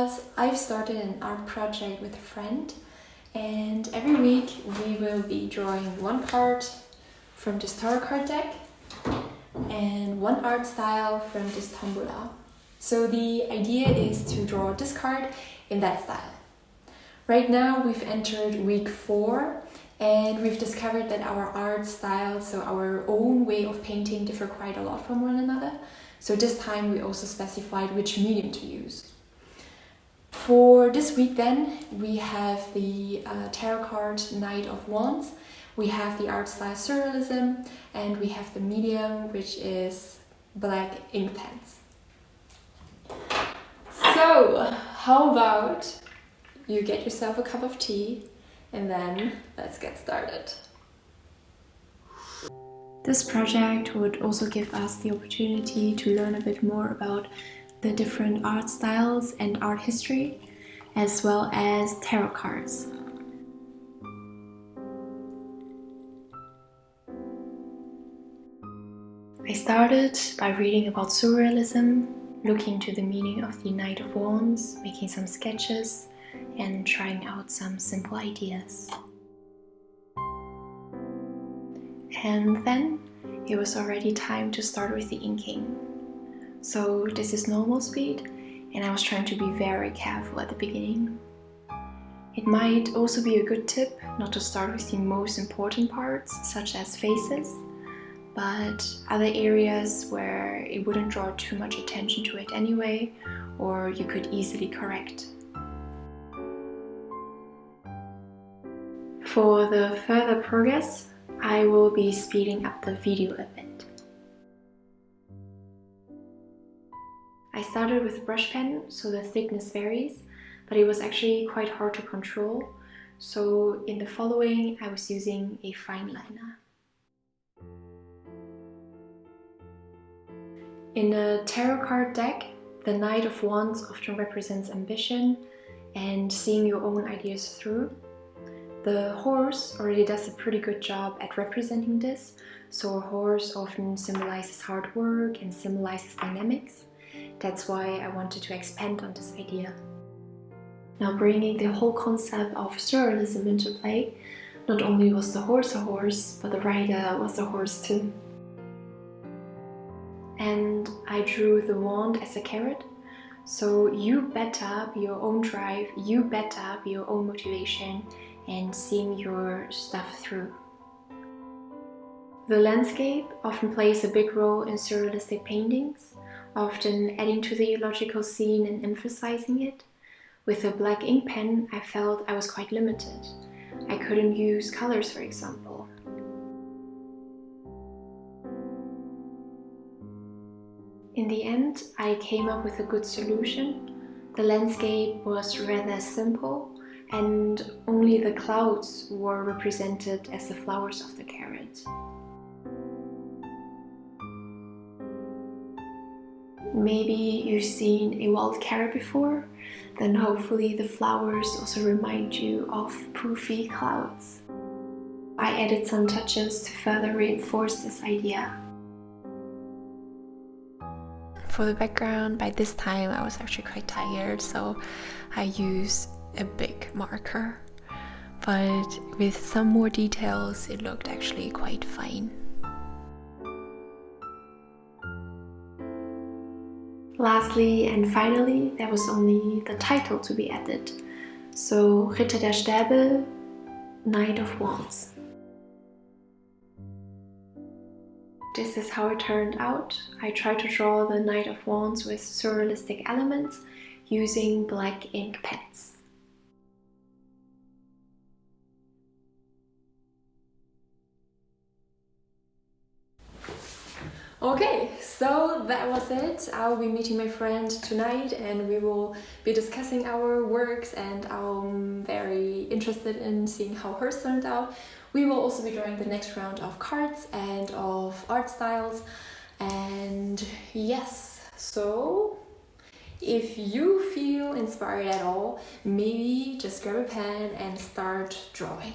because I've started an art project with a friend, and every week we will be drawing one card from this tarot card deck and one art style from this tombola. So the idea is to draw this card in that style. Right now we've entered week 4 and we've discovered that our art styles, so our own way of painting, differ quite a lot from one another. So this time we also specified which medium to use. For this week then, we have the tarot card Knight of Wands, we have the art style Surrealism, and we have the medium, which is black ink pens. So, how about you get yourself a cup of tea and then let's get started. This project would also give us the opportunity to learn a bit more about the different art styles and art history, as well as tarot cards. I started by reading about Surrealism, looking into the meaning of the Knight of Wands, making some sketches, and trying out some simple ideas. And then it was already time to start with the inking. So this is normal speed, and I was trying to be very careful at the beginning. It might also be a good tip not to start with the most important parts, such as faces, but other areas where it wouldn't draw too much attention to it anyway, or you could easily correct. For the further progress, I will be speeding up the video a bit. I started with brush pen, so the thickness varies, but it was actually quite hard to control, so in the following I was using a fine liner. In a tarot card deck, the Knight of Wands often represents ambition and seeing your own ideas through. The horse already does a pretty good job at representing this, so a horse often symbolizes hard work and symbolizes dynamics. That's why I wanted to expand on this idea. Now, bringing the whole concept of Surrealism into play, not only was the horse a horse, but the rider was a horse too. And I drew the wand as a carrot, so you bet up your own drive, you bet up your own motivation and seeing your stuff through. The landscape often plays a big role in surrealistic paintings, often adding to the logical scene and emphasizing it. With a black ink pen, I felt I was quite limited. I couldn't use colors, for example. In the end, I came up with a good solution. The landscape was rather simple, and only the clouds were represented as the flowers of the carrot. Maybe you've seen a wild carrot before, then hopefully the flowers also remind you of poofy clouds. I added some touches to further reinforce this idea. For the background, by this time I was actually quite tired, so I used a big marker, but with some more details it looked actually quite fine. Lastly and finally, there was only the title to be added, so Ritter der Stäbe, Knight of Wands. This is how it turned out. I tried to draw the Knight of Wands with surrealistic elements using black ink pens. Okay, so that was it. I'll be meeting my friend tonight and we will be discussing our works, and I'm very interested in seeing how hers turned out. We will also be drawing the next round of cards and of art styles, and yes, so if you feel inspired at all, maybe just grab a pen and start drawing.